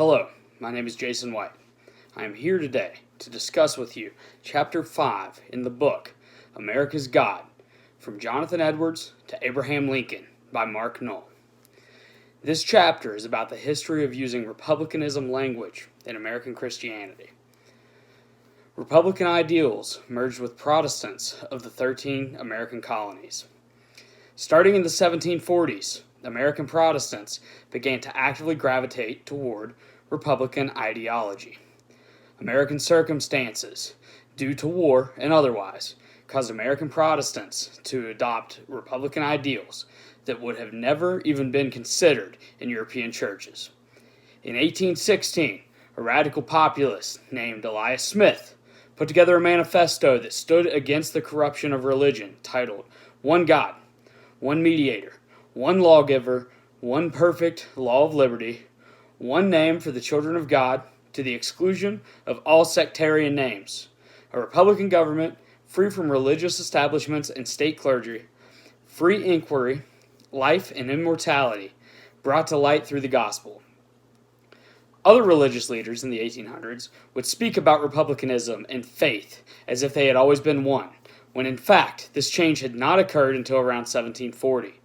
Hello, my name is Jason White. I am here today to discuss with you Chapter 5 in the book, America's God, From Jonathan Edwards to Abraham Lincoln by Mark Knoll. This chapter is about the history of using Republicanism language in American Christianity. Republican ideals merged with Protestants of the 13 American colonies. Starting in the 1740s, American Protestants began to actively gravitate toward Republican ideology. American circumstances, due to war and otherwise, caused American Protestants to adopt Republican ideals that would have never even been considered in European churches. In 1816, a radical populist named Elias Smith put together a manifesto that stood against the corruption of religion, titled One God, One Mediator, One Lawgiver, One Perfect Law of Liberty, One Name for the Children of God, to the exclusion of all sectarian names, a Republican government free from religious establishments and state clergy, free inquiry, life and immortality, brought to light through the gospel. Other religious leaders in the 1800s would speak about republicanism and faith as if they had always been one, when in fact this change had not occurred until around 1740.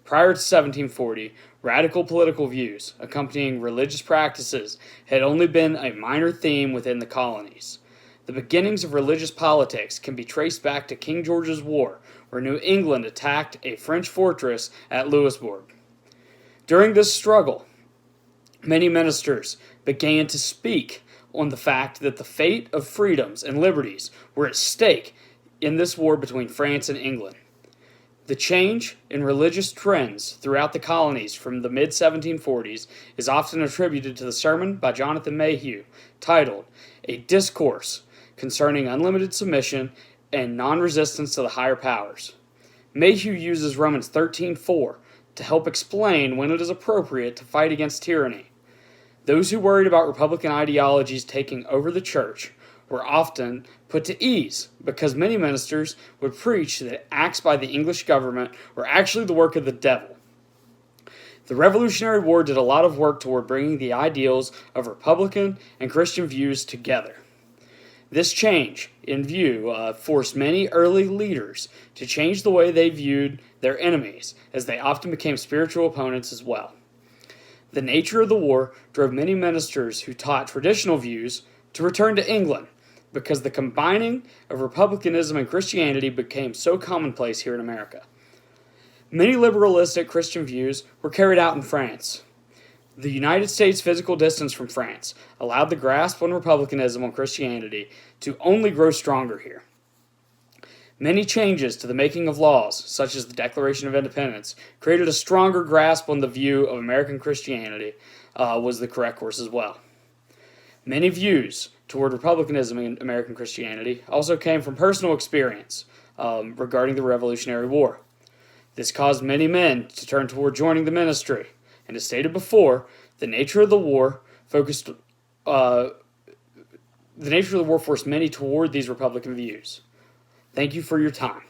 Prior to 1740, radical political views accompanying religious practices had only been a minor theme within the colonies. The beginnings of religious politics can be traced back to King George's War, where New England attacked a French fortress at Louisbourg. During this struggle, many ministers began to speak on the fact that the fate of freedoms and liberties were at stake in this war between France and England. The change in religious trends throughout the colonies from the mid-1740s is often attributed to the sermon by Jonathan Mayhew, titled A Discourse Concerning Unlimited Submission and Non-Resistance to the Higher Powers. Mayhew uses Romans 13:4 to help explain when it is appropriate to fight against tyranny. Those who worried about Republican ideologies taking over the church were often put to ease because many ministers would preach that acts by the English government were actually the work of the devil. The Revolutionary War did a lot of work toward bringing the ideals of Republican and Christian views together. This change in view forced many early leaders to change the way they viewed their enemies, as they often became spiritual opponents as well. The nature of the war drove many ministers who taught traditional views to return to England, because the combining of republicanism and Christianity became so commonplace here in America. Many liberalistic Christian views were carried out in France. The United States' physical distance from France allowed the grasp on republicanism on Christianity to only grow stronger here. Many changes to the making of laws, such as the Declaration of Independence, created a stronger grasp on the view of American Christianity was the correct course as well. Many views toward republicanism in American Christianity also came from personal experience regarding the Revolutionary War. This caused many men to turn toward joining the ministry, and as stated before, the nature of the war forced many toward these Republican views. Thank you for your time.